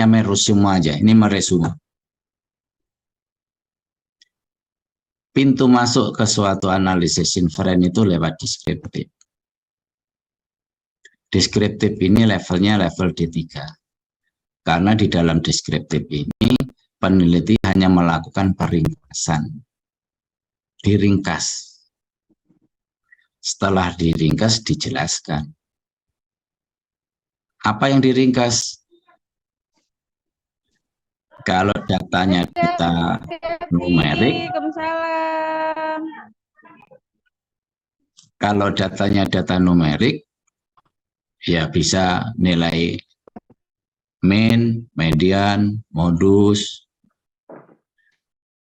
hanya meresume aja. Ini meresume. Pintu masuk ke suatu analisis inferen itu lewat deskriptif. Deskriptif ini levelnya level D3. Karena di dalam deskriptif ini, peneliti hanya melakukan peringkasan. Diringkas. Setelah diringkas, dijelaskan. Apa yang diringkas? Kalau datanya data numerik, kalau datanya data numerik, ya bisa nilai mean, median, modus,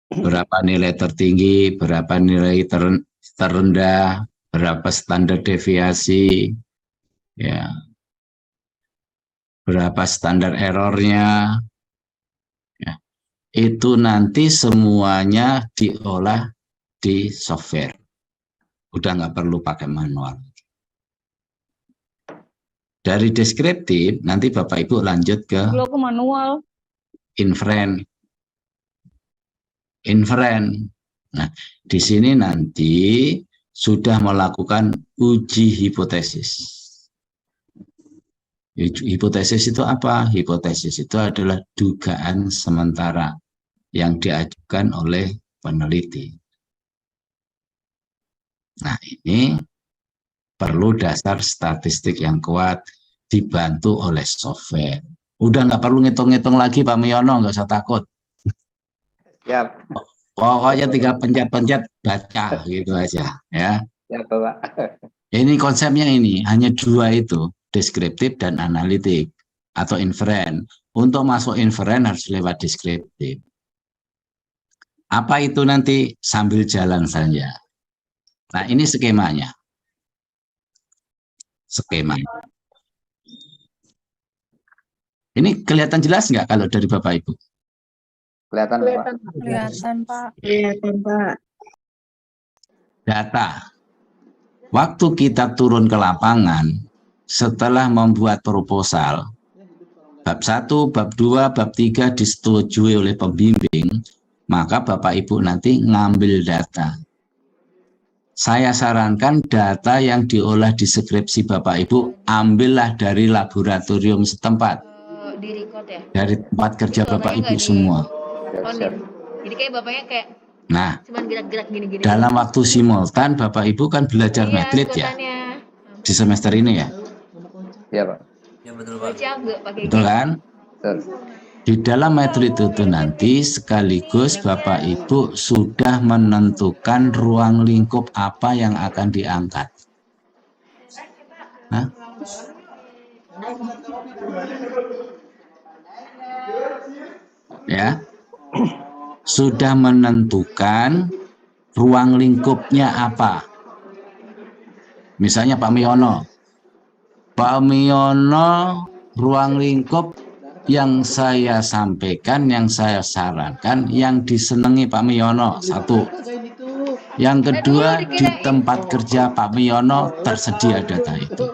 berapa nilai tertinggi, berapa nilai terendah, berapa standar deviasi, ya, berapa standar errornya, ya. Itu nanti semuanya diolah di software. Udah nggak perlu pakai manual. Dari deskriptif, nanti Bapak Ibu lanjut ke manual. Inferen. Nah, di sini nanti sudah melakukan uji hipotesis. Hipotesis itu apa? Hipotesis itu adalah dugaan sementara yang diajukan oleh peneliti. Nah, ini perlu dasar statistik yang kuat dibantu oleh software. Udah nggak perlu ngitung-ngitung lagi Pak Miono, nggak usah takut. Ya. Pokoknya tinggal pencet-pencet baca gitu aja ya. Ya, Pak. Ini konsepnya ini hanya dua itu, deskriptif dan analitik atau inferen. Untuk masuk inferen harus lewat deskriptif. Apa itu nanti sambil jalan saja. Nah, ini skemanya. Ini kelihatan jelas nggak kalau dari Bapak Ibu? Kelihatan, Pak. Kelihatan, Pak. Kelihatan, Pak. Data. Waktu kita turun ke lapangan, setelah membuat proposal, bab 1, bab 2, bab 3 disetujui oleh pembimbing, maka Bapak Ibu nanti ngambil data. Saya sarankan data yang diolah di skripsi Bapak Ibu, ambillah dari laboratorium setempat. Di-record ya? Dari tempat kerja Bapak Ibu semua. Jadi kayak bapaknya kayak Nah, cuman gerak-gerak gini-gini. dalam waktu simultan Bapak Ibu kan belajar metrit ya? Di semester ini ya? Iya, Pak. Ya betul, Pak. Betul kan? Betul. Di dalam metrit itu nanti sekaligus Bapak Ibu sudah menentukan ruang lingkup apa yang akan diangkat. Hah? Ya, sudah menentukan ruang lingkupnya apa. Misalnya Pak Miono, ruang lingkup yang saya sampaikan, yang saya sarankan, yang disenangi Pak Miono, satu. Yang kedua, di tempat kerja Pak Miono tersedia data itu.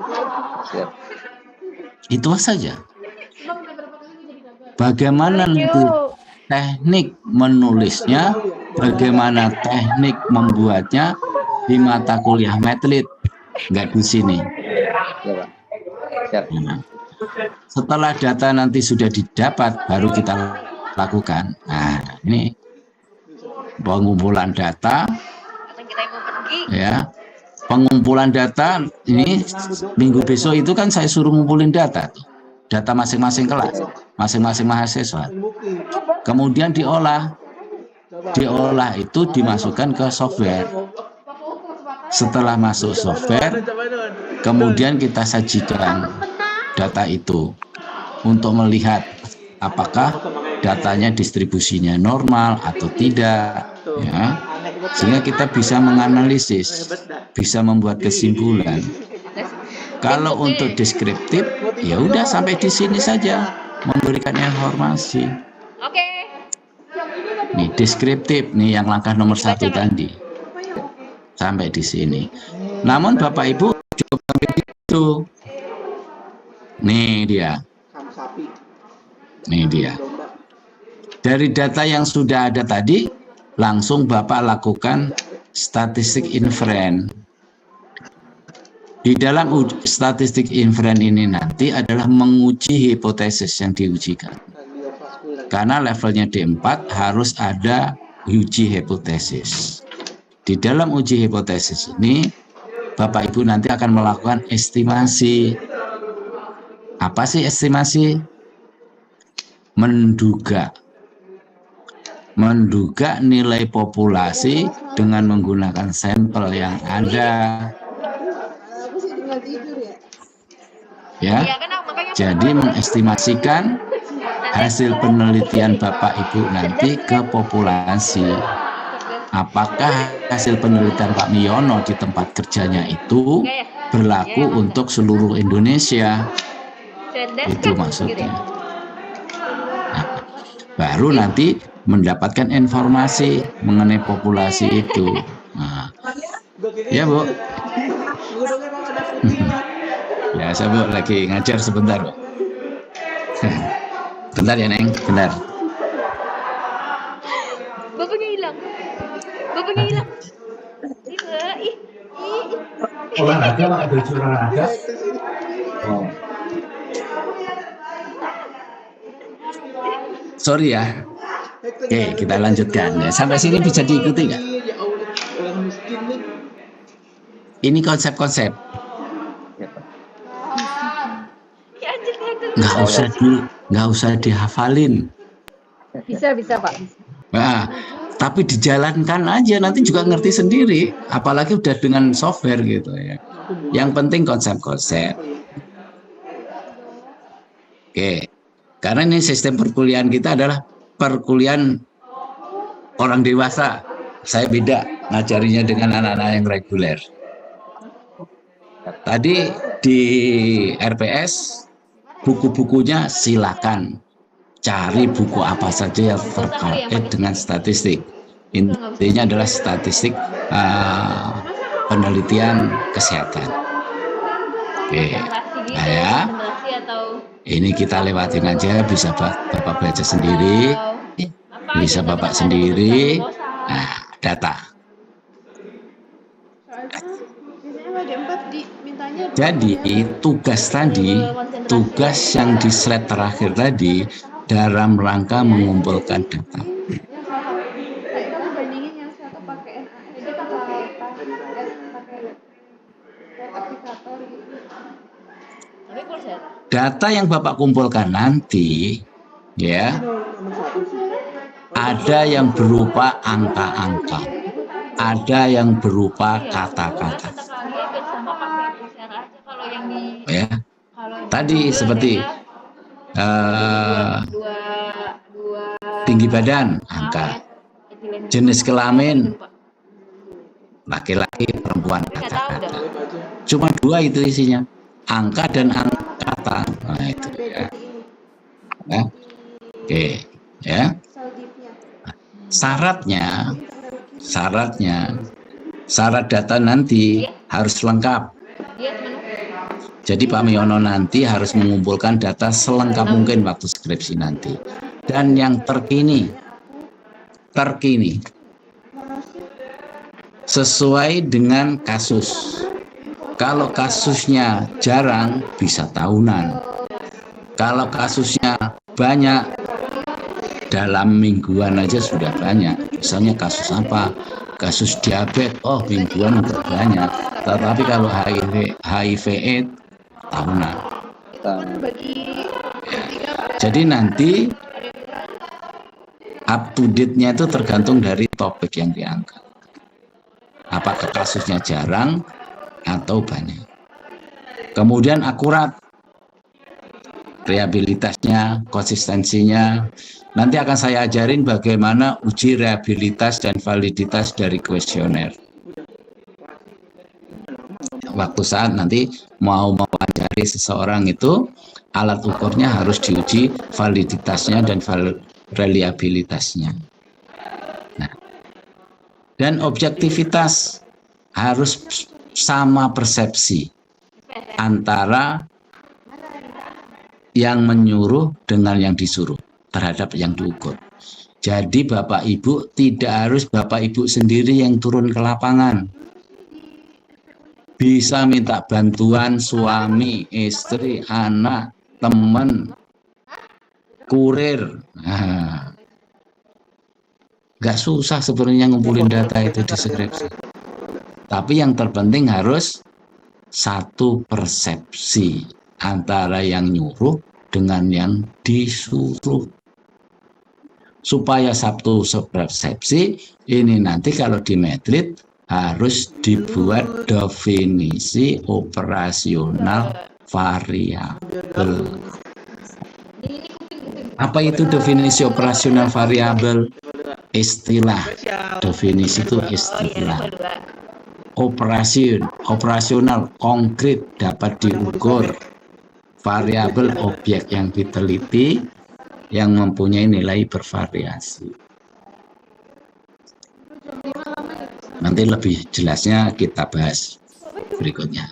Itu saja. Bagaimana nanti teknik menulisnya, bagaimana teknik membuatnya di mata kuliah metrit, nggak di sini. Nah, setelah data nanti sudah didapat, baru kita lakukan. Nah, ini pengumpulan data, ya. Pengumpulan data ini minggu besok itu kan saya suruh ngumpulin data masing-masing kelas, masing-masing mahasiswa. Kemudian diolah itu dimasukkan ke software. Setelah masuk software, kemudian kita sajikan data itu untuk melihat apakah datanya distribusinya normal atau tidak, ya. Sehingga kita bisa menganalisis, bisa membuat kesimpulan. Kalau untuk deskriptif, ya udah sampai di sini saja memberikan informasi. Oke. Nih deskriptif nih yang langkah nomor 1 tadi. Sampai di sini. Namun Bapak Ibu cukup sampai itu. Nih dia. Ini dia. Dari data yang sudah ada tadi, langsung Bapak lakukan statistik inferen. Di dalam statistik inferen ini nanti adalah menguji hipotesis yang diujikan. Karena levelnya D4 harus ada uji hipotesis. Di dalam uji hipotesis ini, Bapak Ibu nanti akan melakukan estimasi. Apa sih estimasi? Menduga nilai populasi dengan menggunakan sampel yang ada. Ya, jadi mengestimasikan hasil penelitian Bapak Ibu nanti ke populasi. Apakah hasil penelitian Pak Miono di tempat kerjanya itu berlaku untuk seluruh Indonesia? Itu maksudnya. Nah, baru nanti mendapatkan informasi mengenai populasi itu. Nah, ya Bu. Ya, saya Bu lagi ngajar sebentar Bu. Bentar ya Neng, bentar. Bapaknya hilang. Bapaknya hilang. Olahraga Pak, ada olahraga. Oh. Sorry ya. Oke, kita lanjutkan ya. Sampai sini bisa diikuti nggak? Ini konsep-konsep. Nggak usah dihafalin. Bisa Pak. Nah, tapi dijalankan aja nanti juga ngerti sendiri. Apalagi udah dengan software gitu ya. Yang penting konsep-konsep. Oke. Karena ini sistem perkuliahan kita adalah perkuliahan orang dewasa. Saya beda ngajarinya dengan anak-anak yang reguler. Tadi di RPS buku-bukunya silakan cari buku apa saja yang terkait dengan statistik. Intinya adalah statistik penelitian kesehatan. Oke, nah ya. Ini kita lewatin aja, bisa Bapak baca sendiri, bisa Bapak sendiri. Nah, data. Jadi tugas yang di slide terakhir tadi dalam rangka mengumpulkan data. Data yang Bapak kumpulkan nanti, ya, ada yang berupa angka-angka, ada yang berupa kata-kata. Ya, tadi seperti tinggi badan, angka, jenis kelamin, laki-laki, perempuan, kata-kata. Cuma dua itu isinya, angka dan kata. Nah itu ya. Nah, oke, ya. Syarat data nanti harus lengkap. Jadi Pak Miono nanti harus mengumpulkan data selengkap mungkin waktu skripsi nanti. Dan yang terkini. Sesuai dengan kasus. Kalau kasusnya jarang, bisa tahunan. Kalau kasusnya banyak, dalam mingguan aja sudah banyak. Misalnya kasus apa? Kasus diabetes, oh mingguan udah banyak. Tetapi kalau HIV/AIDS, tahunan. Ya. Jadi nanti up to date-nya itu tergantung dari topik yang diangkat. Apakah kasusnya jarang atau banyak. Kemudian akurat, rehabilitasnya, konsistensinya. Nanti akan saya ajarin bagaimana uji rehabilitas dan validitas dari kuesioner. Waktu saat nanti mau mewawancari seseorang itu, alat ukurnya harus diuji validitasnya dan reliabilitasnya. Nah, dan objektivitas harus sama persepsi antara yang menyuruh dengan yang disuruh terhadap yang diukur. Jadi Bapak Ibu tidak harus Bapak Ibu sendiri yang turun ke lapangan. Bisa minta bantuan suami, istri, anak, teman, kurir. Nah, nggak susah sebenarnya ngumpulin data itu di skripsi. Tapi yang terpenting harus satu persepsi antara yang nyuruh dengan yang disuruh. Supaya satu persepsi ini nanti kalau di Madrid harus dibuat definisi operasional variabel. Apa itu definisi operasional variabel? Istilah. Definisi itu istilah. Operasional konkret dapat diukur. Variabel objek yang diteliti yang mempunyai nilai bervariasi. Nanti lebih jelasnya kita bahas berikutnya.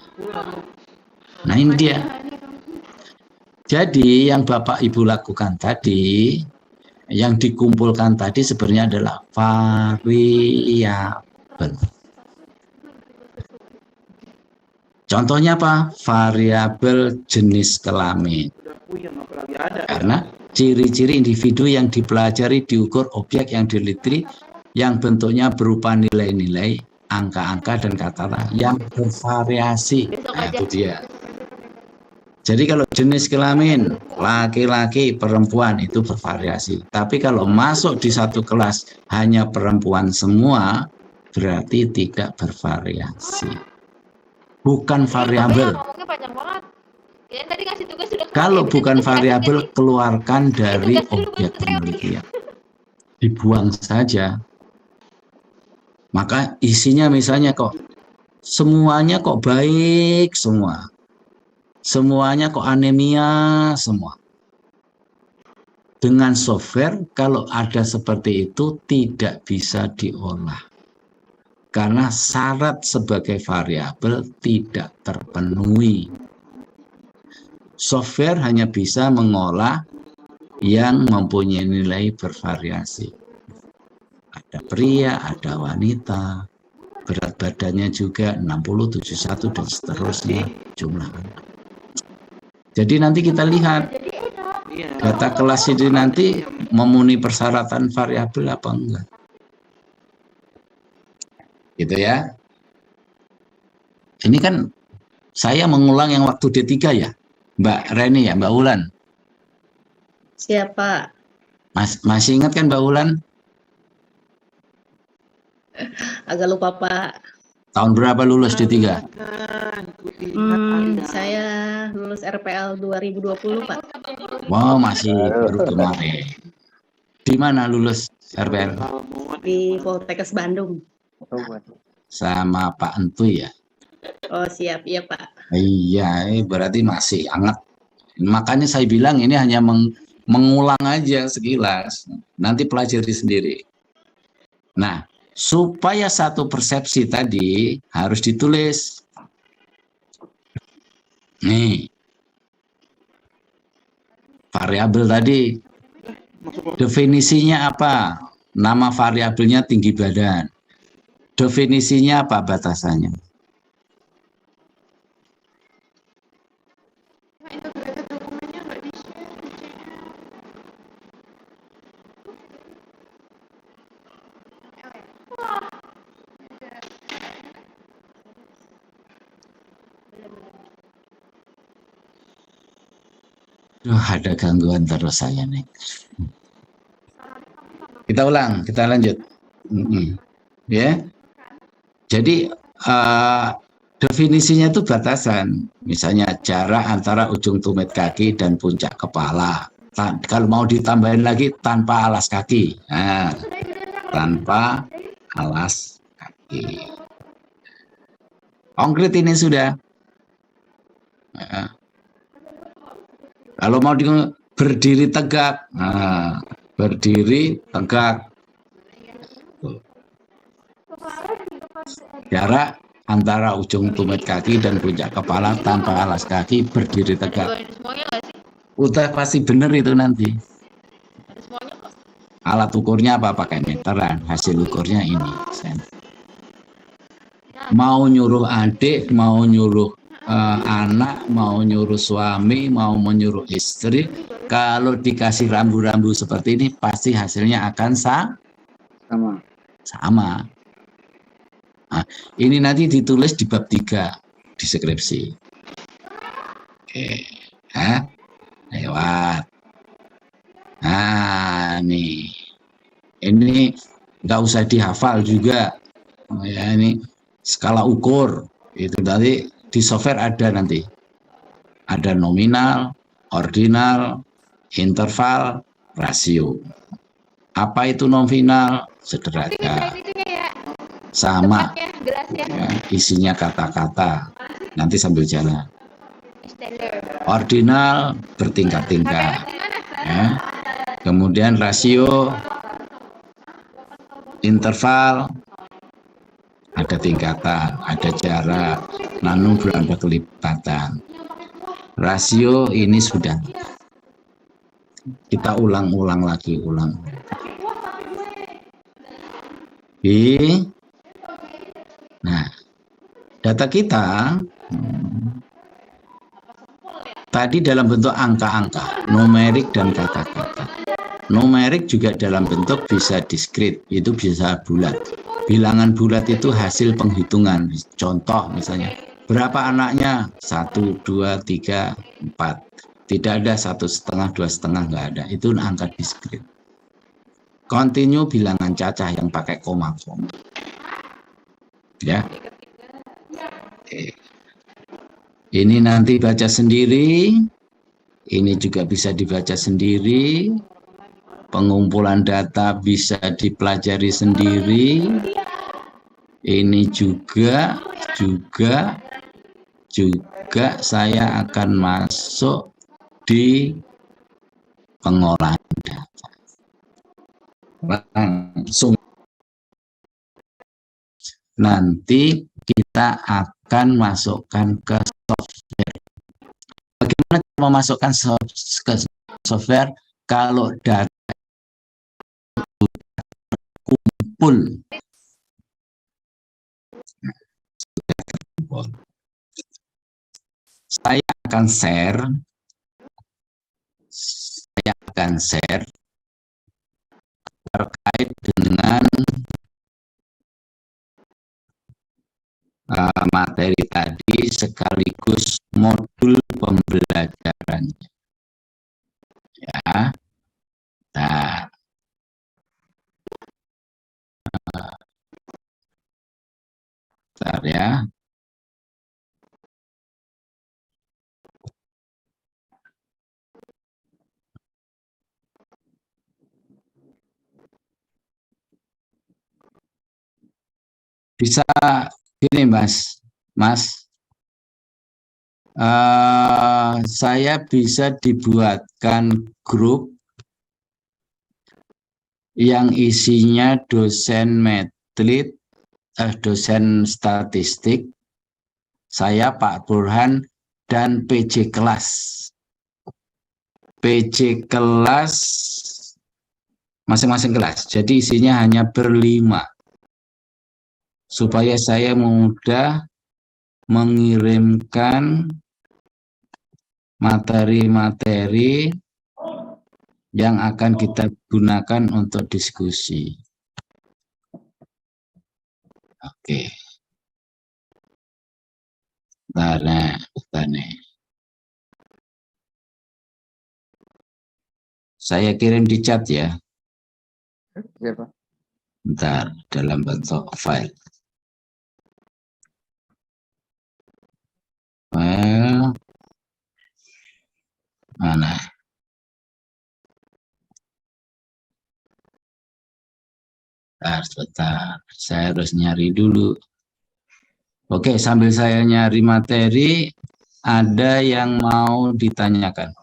Nah ini dia. Jadi yang Bapak Ibu lakukan tadi, yang dikumpulkan tadi sebenarnya adalah variabel. Contohnya apa? Variabel jenis kelamin. Karena ciri-ciri individu yang dipelajari diukur objek yang diteliti yang bentuknya berupa nilai-nilai, angka-angka, dan kata-kata yang bervariasi. Nah, itu dia. Jadi kalau jenis kelamin, laki-laki, perempuan itu bervariasi. Tapi kalau masuk di satu kelas hanya perempuan semua, berarti tidak bervariasi. Bukan variabel. Kalau bukan variabel, keluarkan dari objek penelitian. Dibuang saja. Maka isinya misalnya kok semuanya kok baik semua. Semuanya kok anemia semua. Dengan software kalau ada seperti itu tidak bisa diolah. Karena syarat sebagai variabel tidak terpenuhi. Software hanya bisa mengolah yang mempunyai nilai bervariasi. Ada pria, ada wanita, berat badannya juga 60, 71, dan seterusnya jumlahnya. Jadi nanti kita lihat data kelas ini nanti memenuhi persyaratan variabel apa enggak. Gitu ya. Ini kan saya mengulang yang waktu D3 ya, Mbak Reni ya, Mbak Ulan. Siapa? Masih ingat kan Mbak Ulan? Agak lupa Pak. Tahun berapa lulus D3? Saya lulus RPL 2020 Pak. Wow, masih baru kemarin. Di mana lulus RPL? Di Poltekkes Bandung. Sama Pak Entu ya? Oh siap, iya Pak. Iya, berarti masih hangat. Makanya saya bilang ini hanya mengulang aja sekilas. Nanti pelajari sendiri. Nah, supaya satu persepsi tadi harus ditulis. Nih, variabel tadi. Definisinya apa? Nama variabelnya tinggi badan. Definisinya apa batasannya? Ada gangguan terus saya nih. Kita ulang, kita lanjut. Ya. Jadi definisinya itu batasan. Misalnya jarak antara ujung tumit kaki dan puncak kepala. Kalau mau ditambahin lagi tanpa alas kaki. Nah, tanpa alas kaki. Konkret ini sudah. Nah, kalau mau berdiri tegak, nah, berdiri tegak. Jarak antara ujung tumit kaki dan puncak kepala tanpa alas kaki, berdiri tegak. Udah pasti benar itu nanti. Alat ukurnya apa? Pakai meteran. Hasil ukurnya ini. Mau nyuruh adik, mau nyuruh anak, mau nyuruh suami, mau menyuruh istri, kalau dikasih rambu-rambu seperti ini, pasti hasilnya akan sama. Nah, ini nanti ditulis di bab 3 di skripsi. Oke, lewat. Nah, nih, ini nggak usah dihafal juga. Ya, ini skala ukur itu tadi di software ada nanti. Ada nominal, ordinal, interval, rasio. Apa itu nominal? Sederhana. Sama. Ya, isinya kata-kata. Nanti sambil jalan. Ordinal bertingkat-tingkat. Ya. Kemudian rasio, interval, ada tingkatan, ada jarak, namun belum ada kelipatan. Rasio ini sudah kita ulang-ulang lagi, Nah, data kita tadi dalam bentuk angka-angka, numerik dan kata-kata. Numerik juga dalam bentuk bisa diskrit, itu bisa bulat. Bilangan bulat itu hasil penghitungan. Contoh misalnya, berapa anaknya? 1, 2, 3, 4. Tidak ada 1,5, 2,5, nggak ada. Itu angka diskrit. Kontinu bilangan cacah yang pakai koma-koma. Ya. Ini nanti baca sendiri. Ini juga bisa dibaca sendiri. Pengumpulan data bisa dipelajari sendiri. Ini juga saya akan masuk di pengolahan data. Langsung nanti kita akan masukkan ke software. Bagaimana memasukkan ke software kalau data kumpul? Saya akan share terkait dengan materi tadi sekaligus modul pembelajarannya. Ya. Nah. Bentar ya. Bisa gini Mas, saya bisa dibuatkan grup yang isinya dosen metrik, dosen statistik, saya Pak Burhan, dan PJ kelas. PJ kelas, masing-masing kelas, jadi isinya hanya berlima. Supaya saya mudah mengirimkan materi-materi yang akan kita gunakan untuk diskusi. Oke. Bentar nih. Saya kirim di chat ya. Ya, Pak. Bentar, dalam bentuk file. File. Mana? Sebentar, saya harus nyari dulu. Oke, sambil saya nyari materi, ada yang mau ditanyakan?